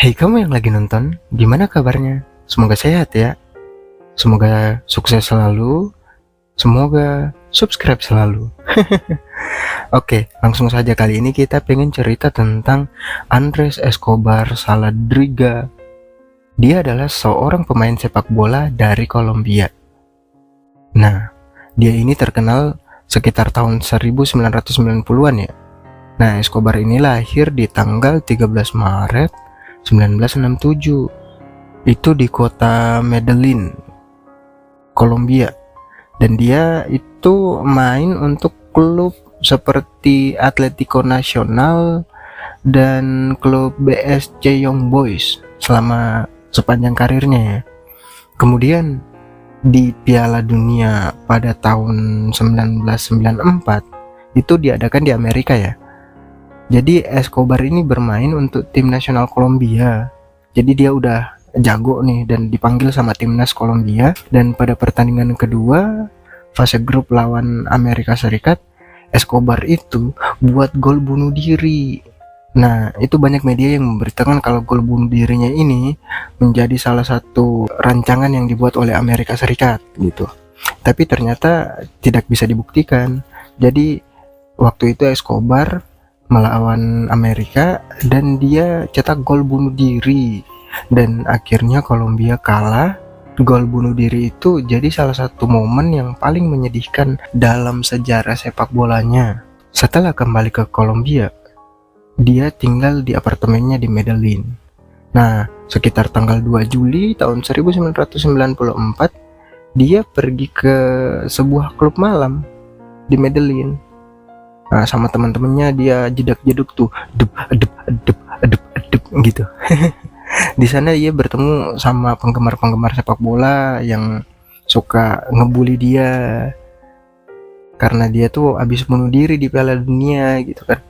Hei kamu yang lagi nonton, gimana kabarnya? Semoga sehat ya. Semoga sukses selalu. Semoga subscribe selalu. Oke, langsung saja kali ini kita pengen cerita tentang Andres Escobar Saladriga. Dia adalah seorang pemain sepak bola dari Kolombia. Nah, dia ini terkenal sekitar tahun 1990-an ya. Nah, Escobar ini lahir di tanggal 13 Maret 1967. Itu di kota Medellin, Kolombia. Dan dia itu main untuk klub seperti Atletico Nacional dan klub BSC Young Boys selama sepanjang karirnya ya. Kemudian di Piala Dunia pada tahun 1994 itu diadakan di Amerika ya. Jadi Escobar ini bermain untuk tim nasional Kolombia. Jadi dia udah jago nih dan dipanggil sama timnas Kolombia. Dan pada pertandingan kedua fase grup lawan Amerika Serikat, Escobar itu buat gol bunuh diri. Nah, itu banyak media yang memberitakan kalau gol bunuh dirinya ini menjadi salah satu rancangan yang dibuat oleh Amerika Serikat gitu. Tapi ternyata tidak bisa dibuktikan. Jadi waktu itu Escobar melawan Amerika dan dia cetak gol bunuh diri, dan akhirnya Kolombia kalah. Gol bunuh diri itu jadi salah satu momen yang paling menyedihkan dalam sejarah sepak bolanya. Setelah kembali ke Kolombia, dia tinggal di apartemennya di Medellin. Nah, sekitar tanggal 2 Juli tahun 1994 dia pergi ke sebuah klub malam di Medellin. Nah, sama teman-temannya dia jedak-jeduk tuh, edep gitu. Di sana dia bertemu sama penggemar-penggemar sepak bola yang suka ngebully dia karena dia tuh habis bunuh diri di Piala Dunia gitu kan.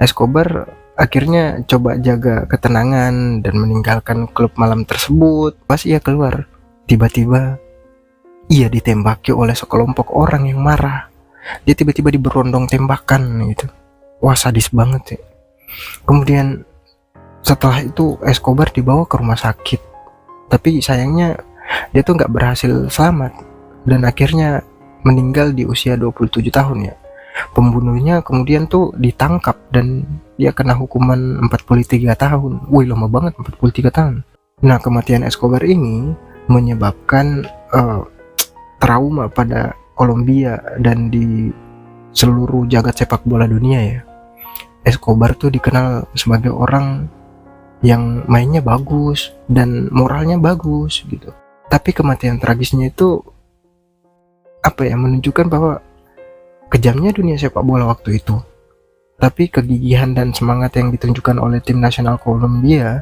Escobar akhirnya coba jaga ketenangan dan meninggalkan klub malam tersebut. Pas ia keluar, tiba-tiba ia ditembaki oleh sekelompok orang yang marah. Dia tiba-tiba diberondong tembakan gitu. Wah, sadis banget sih. Kemudian setelah itu Escobar dibawa ke rumah sakit, tapi sayangnya dia tuh nggak berhasil selamat dan akhirnya meninggal di usia 27 tahun ya. Pembunuhnya kemudian tuh ditangkap dan dia kena hukuman 43 tahun. Wih, lama banget 43 tahun. Nah, kematian Escobar ini menyebabkan trauma pada Kolombia dan di seluruh jagat sepak bola dunia ya. Escobar tuh dikenal sebagai orang yang mainnya bagus dan moralnya bagus gitu. Tapi kematian tragisnya itu menunjukkan bahwa kejamnya dunia sepak bola waktu itu. Tapi kegigihan dan semangat yang ditunjukkan oleh tim nasional Kolombia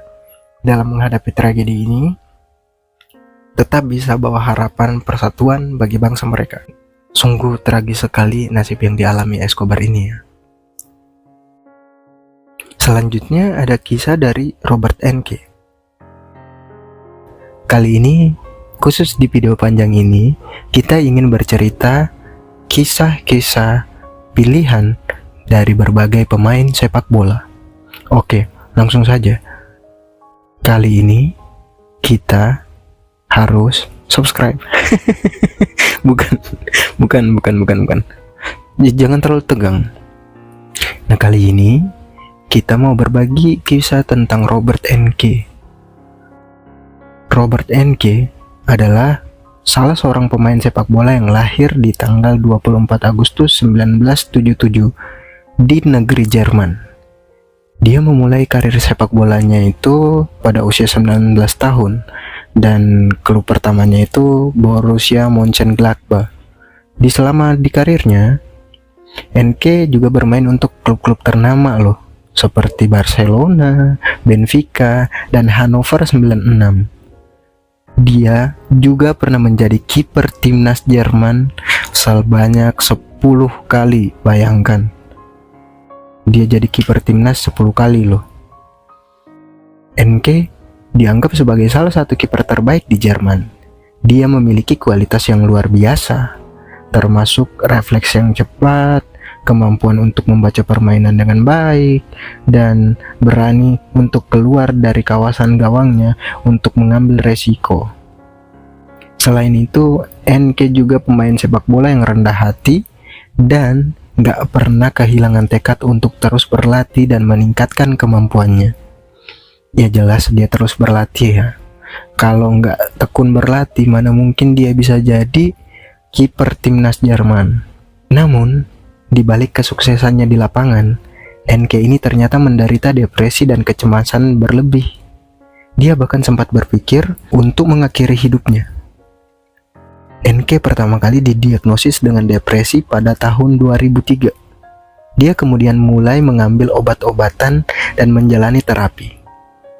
dalam menghadapi tragedi ini tetap bisa bawa harapan persatuan bagi bangsa mereka. Sungguh tragis sekali nasib yang dialami Escobar ini ya. Selanjutnya ada kisah dari Robert Enke. Kali ini, khusus di video panjang ini, kita ingin bercerita kisah-kisah pilihan dari berbagai pemain sepak bola. Oke, langsung saja. Kali ini, kita harus subscribe. bukan. Jangan terlalu tegang. Nah, kali ini kita mau berbagi kisah tentang Robert Enke. Robert Enke adalah salah seorang pemain sepak bola yang lahir di tanggal 24 Agustus 1977 di negeri Jerman. Dia memulai karir sepak bolanya itu pada usia 19 tahun dan klub pertamanya itu Borussia Mönchengladbach. Selama di karirnya, Enke juga bermain untuk klub-klub ternama loh, seperti Barcelona, Benfica, dan Hannover 96. Dia juga pernah menjadi kiper timnas Jerman sebanyak 10 kali. Bayangkan, dia jadi kiper timnas 10 kali loh. Enke dianggap sebagai salah satu kiper terbaik di Jerman. Dia memiliki kualitas yang luar biasa, termasuk refleks yang cepat, kemampuan untuk membaca permainan dengan baik, dan berani untuk keluar dari kawasan gawangnya untuk mengambil resiko. Selain itu, NK juga pemain sepak bola yang rendah hati dan gak pernah kehilangan tekad untuk terus berlatih dan meningkatkan kemampuannya. Ya jelas dia terus berlatih ya. Kalau nggak tekun berlatih, mana mungkin dia bisa jadi kiper timnas Jerman. Namun, di balik kesuksesannya di lapangan, NK ini ternyata menderita depresi dan kecemasan berlebih. Dia bahkan sempat berpikir untuk mengakhiri hidupnya. NK pertama kali didiagnosis dengan depresi pada tahun 2003. Dia kemudian mulai mengambil obat-obatan dan menjalani terapi.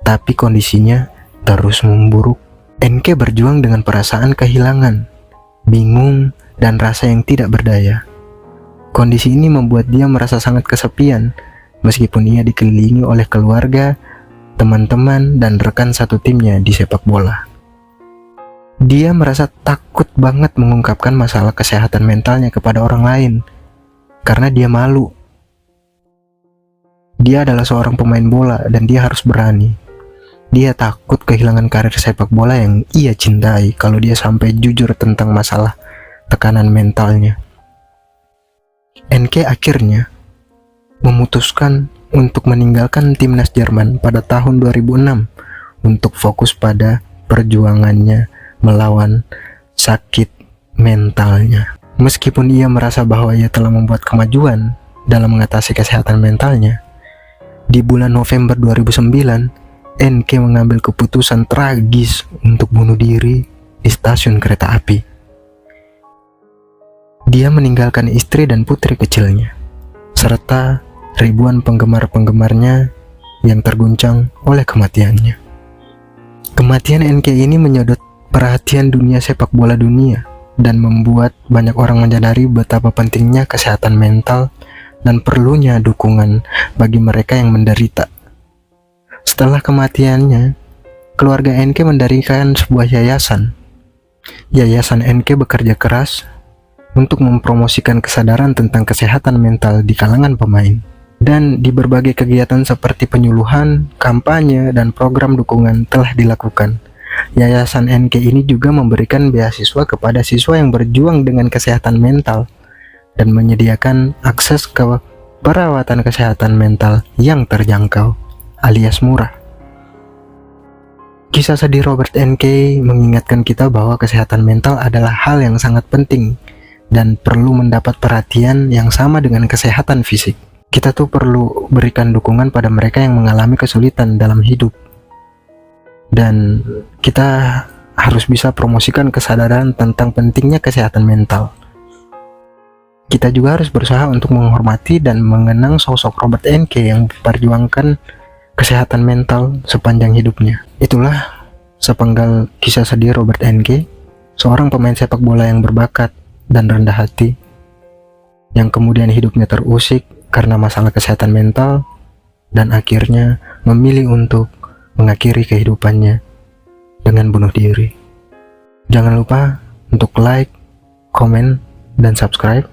Tapi kondisinya terus memburuk. NK berjuang dengan perasaan kehilangan, bingung, dan rasa yang tidak berdaya. Kondisi ini membuat dia merasa sangat kesepian, meskipun ia dikelilingi oleh keluarga, teman-teman, dan rekan satu timnya di sepak bola. Dia merasa takut banget mengungkapkan masalah kesehatan mentalnya kepada orang lain, karena dia malu. Dia adalah seorang pemain bola dan dia harus berani. Dia takut kehilangan karir sepak bola yang ia cintai kalau dia sampai jujur tentang masalah tekanan mentalnya. NK akhirnya memutuskan untuk meninggalkan timnas Jerman pada tahun 2006 untuk fokus pada perjuangannya melawan sakit mentalnya. Meskipun ia merasa bahwa ia telah membuat kemajuan dalam mengatasi kesehatan mentalnya, di bulan November 2009 NK mengambil keputusan tragis untuk bunuh diri di stasiun kereta api. Dia meninggalkan istri dan putri kecilnya, serta ribuan penggemar-penggemarnya yang terguncang oleh kematiannya. Kematian NK ini menyedot perhatian dunia sepak bola dunia dan membuat banyak orang menyadari betapa pentingnya kesehatan mental dan perlunya dukungan bagi mereka yang menderita. Setelah kematiannya, keluarga NK mendirikan sebuah yayasan. Yayasan NK bekerja keras untuk mempromosikan kesadaran tentang kesehatan mental di kalangan pemain. Dan di berbagai kegiatan seperti penyuluhan, kampanye, dan program dukungan telah dilakukan. Yayasan NK ini juga memberikan beasiswa kepada siswa yang berjuang dengan kesehatan mental dan menyediakan akses ke perawatan kesehatan mental yang terjangkau alias murah. Kisah sedih Robert NK mengingatkan kita bahwa kesehatan mental adalah hal yang sangat penting dan perlu mendapat perhatian yang sama dengan kesehatan fisik. Kita tuh perlu berikan dukungan pada mereka yang mengalami kesulitan dalam hidup. Dan kita harus bisa promosikan kesadaran tentang pentingnya kesehatan mental. Kita juga harus berusaha untuk menghormati dan mengenang sosok Robert NK yang memperjuangkan kesehatan mental sepanjang hidupnya. Itulah sepenggal kisah sedih Robert NK, seorang pemain sepak bola yang berbakat dan rendah hati, yang kemudian hidupnya terusik karena masalah kesehatan mental, dan akhirnya memilih untuk mengakhiri kehidupannya dengan bunuh diri. Jangan lupa untuk like, komen, dan subscribe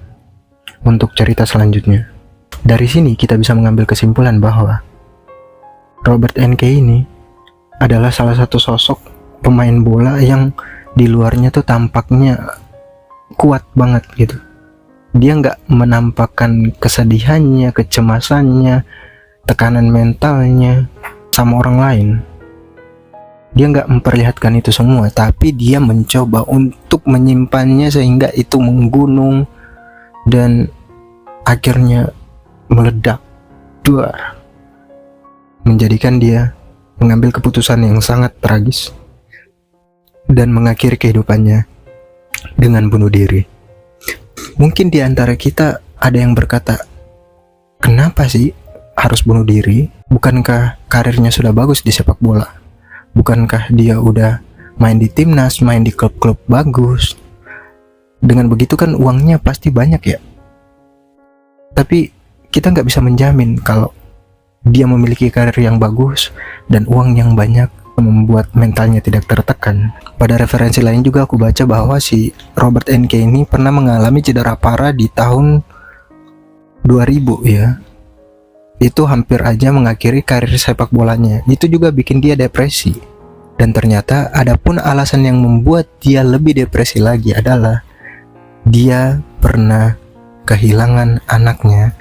untuk cerita selanjutnya. Dari sini kita bisa mengambil kesimpulan bahwa Robert NK ini adalah salah satu sosok pemain bola yang di luarnya tuh tampaknya kuat banget gitu. Dia nggak menampakkan kesedihannya, kecemasannya, tekanan mentalnya sama orang lain. Dia nggak memperlihatkan itu semua, tapi dia mencoba untuk menyimpannya sehingga itu menggunung dan akhirnya meledak, duar, menjadikan dia mengambil keputusan yang sangat tragis dan mengakhiri kehidupannya dengan bunuh diri. Mungkin di antara kita ada yang berkata, kenapa sih harus bunuh diri? Bukankah karirnya sudah bagus di sepak bola? Bukankah dia udah main di timnas, main di klub-klub bagus? Dengan begitu kan uangnya pasti banyak ya. Tapi kita nggak bisa menjamin kalau dia memiliki karir yang bagus dan uang yang banyak membuat mentalnya tidak tertekan. Pada referensi lain juga aku baca bahwa si Robert NK ini pernah mengalami cedera parah di tahun 2000 ya, itu hampir aja mengakhiri karir sepak bolanya. Itu juga bikin dia depresi. Dan ternyata adapun alasan yang membuat dia lebih depresi lagi adalah dia pernah kehilangan anaknya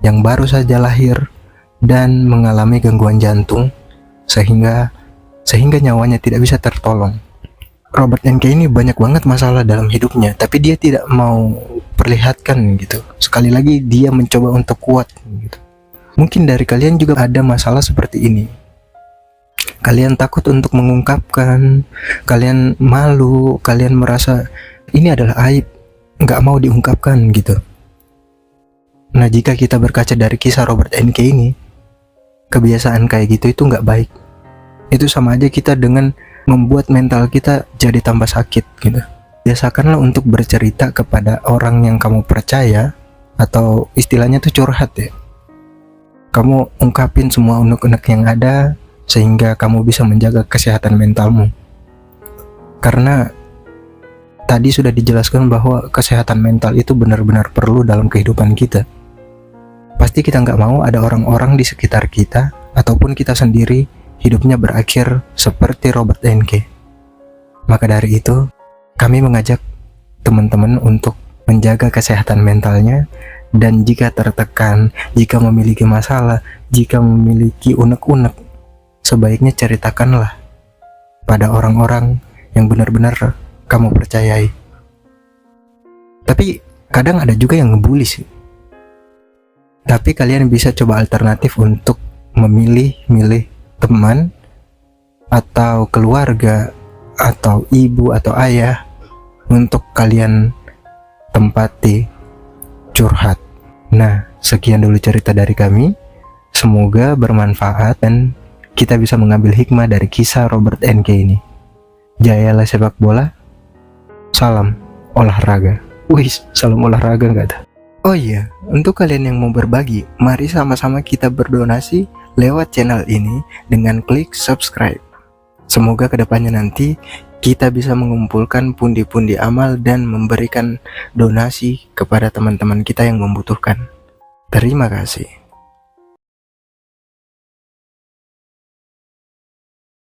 yang baru saja lahir dan mengalami gangguan jantung sehingga nyawanya tidak bisa tertolong. Robert Enke ini banyak banget masalah dalam hidupnya, tapi dia tidak mau perlihatkan gitu. Sekali lagi dia mencoba untuk kuat gitu. Mungkin dari kalian juga ada masalah seperti ini. Kalian takut untuk mengungkapkan, kalian malu, kalian merasa ini adalah aib, nggak mau diungkapkan gitu. Nah, jika kita berkaca dari kisah Robert Enke ini, kebiasaan kayak gitu itu nggak baik. Itu sama aja kita dengan membuat mental kita jadi tambah sakit gitu. Biasakanlah untuk bercerita kepada orang yang kamu percaya, atau istilahnya tuh curhat ya. Kamu ungkapin semua unek-unek yang ada sehingga kamu bisa menjaga kesehatan mentalmu. Karena tadi sudah dijelaskan bahwa kesehatan mental itu benar-benar perlu dalam kehidupan kita. Pasti kita nggak mau ada orang-orang di sekitar kita ataupun kita sendiri hidupnya berakhir seperti Robert Enke. Maka dari itu, kami mengajak teman-teman untuk menjaga kesehatan mentalnya, dan jika tertekan, jika memiliki masalah, jika memiliki unek-unek, sebaiknya ceritakanlah pada orang-orang yang benar-benar kamu percayai. Tapi kadang ada juga yang ngebully sih. Tapi kalian bisa coba alternatif untuk memilih teman atau keluarga atau ibu atau ayah untuk kalian tempati curhat. Nah, sekian dulu cerita dari kami. Semoga bermanfaat dan kita bisa mengambil hikmah dari kisah Robert Enke ini. Jayalah sepak bola. Salam olahraga. Wih, salam olahraga nggak ada? Oh iya, untuk kalian yang mau berbagi, mari sama-sama kita berdonasi lewat channel ini dengan klik subscribe. Semoga kedepannya nanti kita bisa mengumpulkan pundi-pundi amal dan memberikan donasi kepada teman-teman kita yang membutuhkan. Terima kasih.